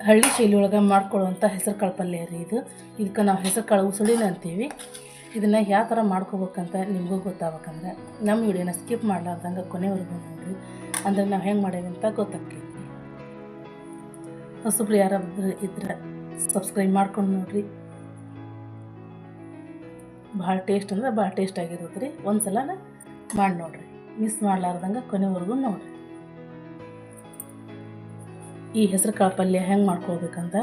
ಹಳ್ಳಿ ಶೈಲಿ ಒಳಗೆ ಮಾಡ್ಕೊಳ್ಳುವಂಥ ಹೆಸರು ಕಾಳು ಪಲ್ಯ ರೀ ಇದು. ಇದಕ್ಕೆ ನಾವು ಹೆಸರು ಕಾಳು ಉಸುಳಿನ ಅಂತೀವಿ. ಇದನ್ನು ಯಾವ ಥರ ಮಾಡ್ಕೋಬೇಕಂತ ನಿಮಗೂ ಗೊತ್ತಾಗಬೇಕಂದ್ರೆ ನಮ್ಮ ವಿಡಿಯೋನ ಸ್ಕಿಪ್ ಮಾಡಲಾರ್ದಂಗೆ ಕೊನೆವರೆಗೂ ನೋಡಿರಿ. ಅಂದರೆ ನಾವು ಹೆಂಗೆ ಮಾಡೇವಿ ಅಂತ ಗೊತ್ತಾಗ್ತೈತಿ. ಹೊಸಬ್ರು ಯಾರಾದ್ರೂ ಇದ್ರೆ ಸಬ್ಸ್ಕ್ರೈಬ್ ಮಾಡ್ಕೊಂಡು ನೋಡಿರಿ. ಭಾಳ ಟೇಸ್ಟ್ ಅಂದ್ರೆ ಭಾಳ ಟೇಸ್ಟ್ ಆಗಿರುತ್ತೆ ರೀ. ಒಂದು ಸಲ ಮಾಡಿ ನೋಡಿರಿ, ಮಿಸ್ ಮಾಡಲಾರ್ದಂಗೆ ಕೊನೆವರೆಗೂ ನೋಡಿರಿ. ಈ ಹೆಸರು ಕಾಳು ಪಲ್ಯ ಹೆಂಗೆ ಮಾಡ್ಕೊಳ್ಬೇಕಂತ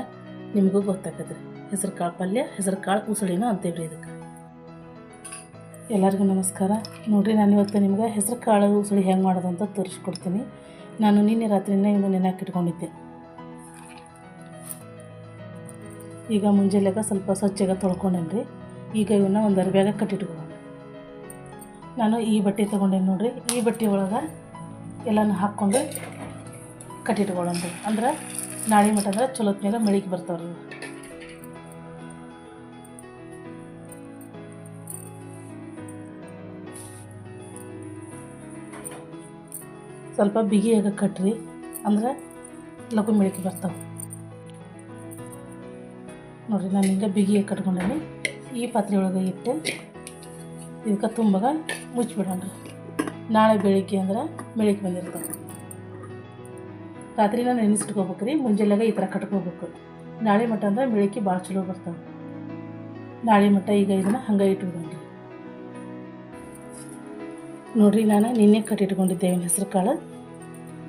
ನಿಮಗೂ ಗೊತ್ತಾಗತ್ತೆ ರೀ. ಹೆಸರು ಕಾಳು ಪಲ್ಯ, ಹೆಸರು ಕಾಳು ಉಸುಳಿನ ಅಂತೇಳಿ ಇದಕ್ಕೆ. ಎಲ್ಲರಿಗೂ ನಮಸ್ಕಾರ. ನೋಡಿರಿ, ನಾನು ಇವತ್ತು ನಿಮ್ಗೆ ಹೆಸರು ಕಾಳು ಉಸುಳಿ ಹೆಂಗೆ ಮಾಡೋದು ಅಂತ ತೋರಿಸ್ಕೊಡ್ತೀನಿ. ನಾನು ನಿನ್ನೆ ರಾತ್ರಿನೇ ಇನ್ನು ನೆನೆಹಾಕಿಟ್ಕೊಂಡಿದ್ದೆ. ಈಗ ಮುಂಜಾನೆಗೆ ಸ್ವಲ್ಪ ಸ್ವಚ್ಛಗೆ ತೊಳ್ಕೊಂಡೇನಿ ರೀ. ಈಗ ಇವನ್ನ ಒಂದು ಅರ್ಬ್ಯಾಗ ಕಟ್ಟಿಟ್ಕೊಂಡು ನಾನು ಈ ಬಟ್ಟೆ ತೊಗೊಂಡೇನಿ ನೋಡಿರಿ. ಈ ಬಟ್ಟೆ ಒಳಗೆ ಎಲ್ಲನೂ ಹಾಕ್ಕೊಂಡು ಕಟ್ಟಿಟ್ಕೊಳ್ಳೋಣ. ಅಂದ್ರೆ ನಾಳೆ ಮಟ್ಟ ಅಂದ್ರೆ ಚಲೋತ್ನಾಗ ಮಳಿಗೆ ಬರ್ತಾವ್ರಿ. ಸ್ವಲ್ಪ ಬಿಗಿಯಾಗ ಕಟ್ರಿ, ಅಂದ್ರೆ ಲಘು ಮೆಳಿಕೆ ಬರ್ತಾವೆ ನೋಡಿರಿ. ನಾನು ಹಿಂಗೆ ಬಿಗಿಯಾಗಿ ಕಟ್ಕೊಂಡೇನಿ. ಈ ಪಾತ್ರೆ ಒಳಗೆ ಇಟ್ಟು ಇದಕ್ಕೆ ತುಂಬಾಗ ಮುಚ್ಚಿಬಿಡೋಣ್ರಿ. ನಾಳೆ ಬೆಳಿಗ್ಗೆ ಅಂದ್ರೆ ಮೆಳಿಕೆ ಬಂದಿರ್ತಾವೆ. ರಾತ್ರಿನ ನೆನೆಸಿಟ್ಕೋಬೇಕು ರೀ. ಮುಂಜಾನೆಗೆ ಈ ಥರ ಕಟ್ಕೋಬೇಕು. ನಾಳೆ ಮಟ್ಟ ಅಂದ್ರೆ ಮೆಳಿಕೆ ಭಾಳ ಚಲೋ ಬರ್ತಾವೆ. ನಾಳೆ ಮಟ್ಟ ಈಗ ಇದನ್ನು ಹಂಗೆ ಇಟ್ಬಿಡೋಣ್ರಿ. ನೋಡಿರಿ, ನಾನು ನಿನ್ನೆ ಕಟ್ಟಿಟ್ಕೊಂಡಿದ್ದೇವೆ ಹೆಸರು ಕಾಳು.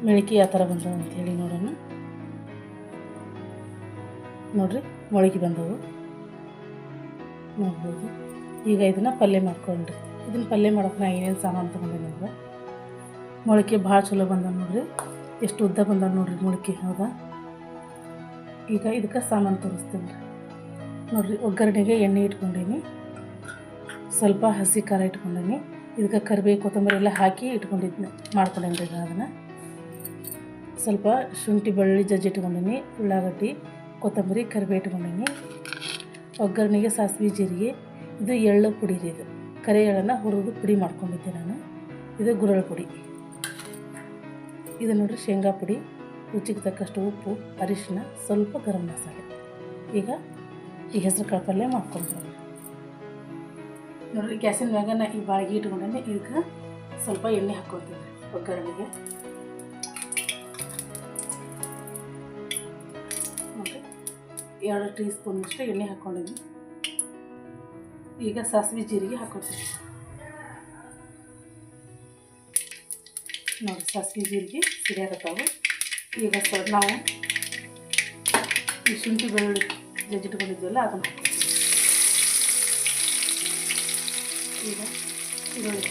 ಮೆಳಿಕೆ ಯಾವ ಥರ ಬಂದವು ಅಂಥೇಳಿ ನೋಡೋಣ. ನೋಡಿರಿ, ಮೊಳಕೆ ಬಂದವು ನೋಡ್ಬೋದು. ಈಗ ಇದನ್ನು ಪಲ್ಯ ಮಾಡ್ಕೊಂಡ್ರಿ. ಇದನ್ನು ಪಲ್ಯ ಮಾಡೋಕೆ ನಾ ಏನೇನು ಸಾಮಾನು ತೊಗೊಂಡಿನಿ ಅಂದ್ರೆ, ಮೊಳಕೆ ಭಾಳ ಚಲೋ ಬಂದವು ನೋಡಿರಿ. ಎಷ್ಟು ಉದ್ದ ಬಂದವು ನೋಡಿರಿ ಮೊಳಕೆ. ಹೌದಾ, ಈಗ ಇದಕ್ಕೆ ಸಾಮಾನು ತೋರಿಸ್ತೀನಿ ರೀ. ನೋಡಿರಿ, ಒಗ್ಗರಣೆಗೆ ಎಣ್ಣೆ ಇಟ್ಕೊಂಡೀನಿ. ಸ್ವಲ್ಪ ಹಸಿ ಖಾರ ಇಟ್ಕೊಂಡೀನಿ. ಇದಕ್ಕೆ ಕರಿಬೇವು ಕೊತ್ತಂಬರಿ ಎಲ್ಲ ಹಾಕಿ ಮಾಡ್ಕೊಂಡೇನಿ ರೀ. ಅದನ್ನು ಸ್ವಲ್ಪ ಶುಂಠಿ ಬೆಳ್ಳುಳ್ಳಿ ಜಜ್ಜಿ ಇಟ್ಕೊಂಡೀನಿ. ಉಳ್ಳಾಗಡ್ಡಿ, ಕೊತ್ತಂಬರಿ, ಕರಿಬೇವು ಇಟ್ಕೊಂಡೀನಿ. ಒಗ್ಗರಣೆಗೆ ಸಾಸಿವೆ, ಜೀರಿಗೆ. ಇದು ಎಳ್ಳು ಪುಡಿ ರೀ. ಇದು ಕರಿ ಎಳ್ಳನ್ನು ಹುರಿದು ಪುಡಿ ಮಾಡ್ಕೊಂಡಿದ್ದೆ ನಾನು. ಇದು ಗುರಳ್ ಪುಡಿ. ಇದು ನೋಡಿರಿ ಶೇಂಗಾ ಪುಡಿ, ರುಚಿಗೆ ತಕ್ಕಷ್ಟು ಉಪ್ಪು, ಅರಿಶಿನ, ಸ್ವಲ್ಪ ಗರಂ ಮಸಾಲೆ. ಈಗ ಈ ಹೆಸರು ಕಾಳು ಪಲ್ಯ ಮಾಡ್ಕೊಂಡ್ರೆ ನೋಡಿರಿ, ಗ್ಯಾಸಿನ ಮ್ಯಾಗ ನಾ ಈ ಬಾಳಿಗೆ ಇಟ್ಕೊಂಡೇ. ಇದಕ್ಕೆ ಸ್ವಲ್ಪ ಎಣ್ಣೆ ಹಾಕ್ಕೊಳ್ತೀನಿ ಒಗ್ಗರಣೆಗೆ. ನೋಡಿರಿ, 2 ಟೀ ಸ್ಪೂನಷ್ಟು ಎಣ್ಣೆ ಹಾಕ್ಕೊಂಡಿದ್ದೀನಿ. ಈಗ ಸಾಸಿವೆ ಜೀರಿಗೆ ಹಾಕ್ಕೊಳ್ತೀನಿ. ನೋಡಿ, ಸಾಸಿವೆ ಜೀರಿಗೆ ಸಿರಿಯಾಗತ್ತಾವೆ. ಈಗ ನಾವು ಈ ಶುಂಠಿ ಬೆಳ್ಳುಳ್ಳಿ ಜಜ್ಜಿಟ್ಕೊಂಡಿದ್ವಲ್ಲ ಅದನ್ನು ಹಾಕ್ಕೊಳ್ತೀವಿ. ಈಗ ಈರುಳ್ಳಿ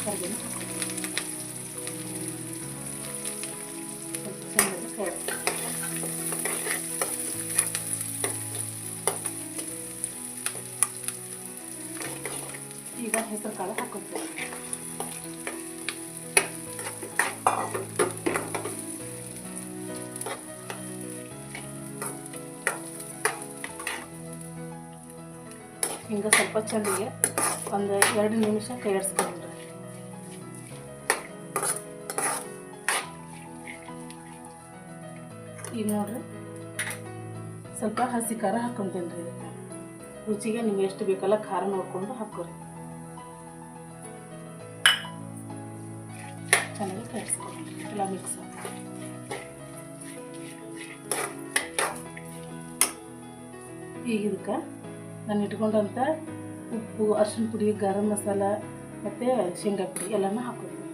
ಕರಿಬೇವು ಸ್ವಲ್ಪ ಚೆನ್ನಾಗಿ ಫ್ರೈ. ಈಗ ಹೆಸರು ಕಾಳು ಹಾಕ್ಕೊಳ್ತೀವಿ. ಹಿಂಗೆ ಸ್ವಲ್ಪ ಚೆಂದಿಗೆ ಒಂದು 2 ನಿಮಿಷ ಕೈ ಆಡಿಸ್ಕೊಂಡ್ರೆ. ಈಗ ನೋಡ್ರಿ, ಸ್ವಲ್ಪ ಹಸಿ ಖಾರ ಹಾಕ್ಕೊಂತೀನಿ ರೀ. ಇದಕ್ಕೆ ರುಚಿಗೆ ನಿಮ್ಗೆ ಎಷ್ಟು ಬೇಕಲ್ಲ ಖಾರ ನೋಡ್ಕೊಂಡು ಹಾಕೋರಿ. ಚೆನ್ನಾಗಿ ಕೈ ಆಡಿಸ್ಕೊಂಡ್ರಿ, ಎಲ್ಲ ಮಿಕ್ಸ್. ಈಗ ಇದಕ್ಕೆ ನಾನು ಇಟ್ಕೊಂಡಂಥ ಉಪ್ಪು, ಅರಿಶಿನ ಪುಡಿ, ಗರಂ ಮಸಾಲ ಮತ್ತು ಶೇಂಗಾ ಪುಡಿ ಎಲ್ಲನೂ ಹಾಕೋತೀನಿ.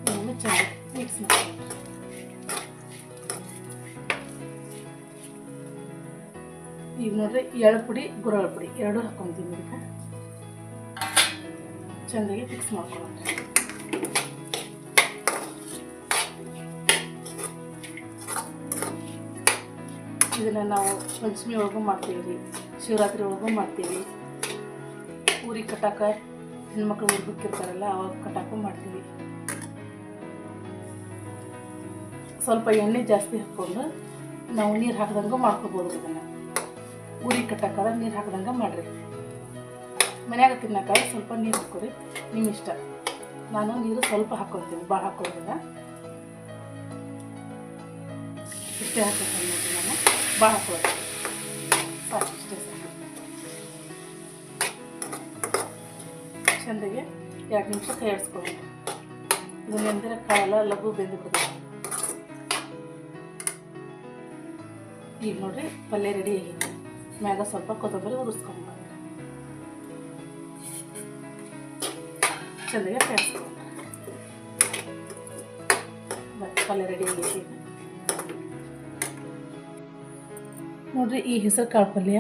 ಇದನ್ನು ಚೆನ್ನಾಗಿ ಮಿಕ್ಸ್ ಮಾಡಿ. ಈಗ ನೋಡ್ರಿ, ಎಳ್ಳು ಪುಡಿ, ಗುರಳ್ ಪುಡಿ ಎರಡೂ ಹಾಕ್ಕೊತೀನಿ. ಇದಕ್ಕೆ ಚೆನ್ನಾಗಿ ಮಿಕ್ಸ್ ಮಾಡ್ಕೊಳ್ಳೋಣ. ಇದನ್ನು ನಾವು ಪಂಚಮಿ ಒಳಗೂ ಮಾಡ್ತೀವಿ ರೀ, ಶಿವರಾತ್ರಿ ಒಳಗೂ ಮಾಡ್ತೀವಿ. ಊರಿಗೆ ಕಟ್ಟಾಕ ಹೆಣ್ಮಕ್ಳು ಊರ್ಬಿಕ್ಕಿರ್ತಾರಲ್ಲ ಅವಾಗ ಕಟ್ಟಾಕು ಮಾಡ್ತೀವಿ. ಸ್ವಲ್ಪ ಎಣ್ಣೆ ಜಾಸ್ತಿ ಹಾಕ್ಕೊಂಡು ನಾವು ನೀರು ಹಾಕ್ದಂಗೆ ಮಾಡ್ಕೊಬೋದು. ಇದನ್ನು ಊರಿಗೆ ಕಟ್ಟಾಕಾದ್ರೆ ನೀರು ಹಾಕ್ದಂಗೆ ಮಾಡಿರಿ. ಮನ್ಯಾಗ ತಿನ್ನೋಕ್ಕಾಗ ಸ್ವಲ್ಪ ನೀರು ಹಾಕೋರಿ, ನಿಮ್ಮ ಇಷ್ಟ. ನಾನು ನೀರು ಸ್ವಲ್ಪ ಹಾಕ್ಕೊಳ್ತೀನಿ, ಭಾಳ ಹಾಕೋದಿಲ್ಲ. ಇಷ್ಟೇ ಹಾಕ್ಬೇಕು ನೋಡಿರಿ ನಾನು ಭಾಳ ಹಾಕೋದು ಸಾಕು ಇಷ್ಟೇ ಸಾಕು ಚೆಂದಾಗೆ 2 ನಿಮಿಷ ಕೈ ಆಡಿಸ್ಕೊಂಡು ಇದು ನೆಂದಿರೋ ಕಾಳೆಲ್ಲ ಲಘು ಬೆಂದು ಬಿಡ್ತದೆ ಈಗ ನೋಡಿರಿ ಪಲ್ಯ ರೆಡಿ ಆಗೈತೆ ಮ್ಯಾಗ ಸ್ವಲ್ಪ ಕೊತ್ತಂಬರಿ ಉದುರಿಸ್ಕೊಂಡು ಚೆಂದಾಗೆ ಕಾಯಿಸ್ಕೊಂಡು ಪಲ್ಯ ರೆಡಿ ಆಗೈತಿ ನೋಡಿರಿ ಈ ಹೆಸರು ಕಾಳು ಪಲ್ಯ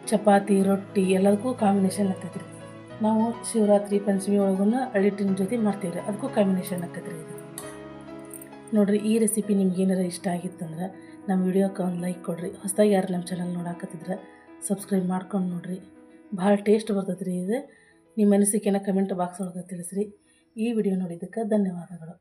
ಚಪಾತಿ ರೊಟ್ಟಿ ಎಲ್ಲದಕ್ಕೂ ಕಾಂಬಿನೇಷನ್ ಆಗ್ತೈತೆ ರೀ ನಾವು ಶಿವರಾತ್ರಿ ಪಂಚಮಿ ಒಳಗೂ ಅಳಿಟ್ಟಿನ ಜೊತೆ ಮಾಡ್ತೀವಿ ರೀ ಅದಕ್ಕೂ ಕಾಂಬಿನೇಷನ್ ಆಗ್ತೈತೆ ರೀ ಇದು ನೋಡಿರಿ ಈ ರೆಸಿಪಿ ನಿಮ್ಗೆ ಏನಾರ ಇಷ್ಟ ಆಗಿತ್ತಂದ್ರೆ ನಮ್ಮ ವಿಡಿಯೋಕ್ಕೆ ಒಂದು ಲೈಕ್ ಕೊಡಿರಿ ಹೊಸದಾಗಿ ಯಾರು ನಮ್ಮ ಚಾನಲ್ ನೋಡಾಕತ್ತಿದ್ರೆ ಸಬ್ಸ್ಕ್ರೈಬ್ ಮಾಡ್ಕೊಂಡು ನೋಡಿರಿ ಭಾಳ ಟೇಸ್ಟ್ ಬರ್ತೈತೆ ರೀ ಇದು ನಿಮ್ಮ ಅನಿಸಿಕೆನ ಕಮೆಂಟ್ ಬಾಕ್ಸ್ ಒಳಗೆ ತಿಳಿಸ್ರಿ ಈ ವಿಡಿಯೋ ನೋಡಿದ್ದಕ್ಕೆ ಧನ್ಯವಾದಗಳು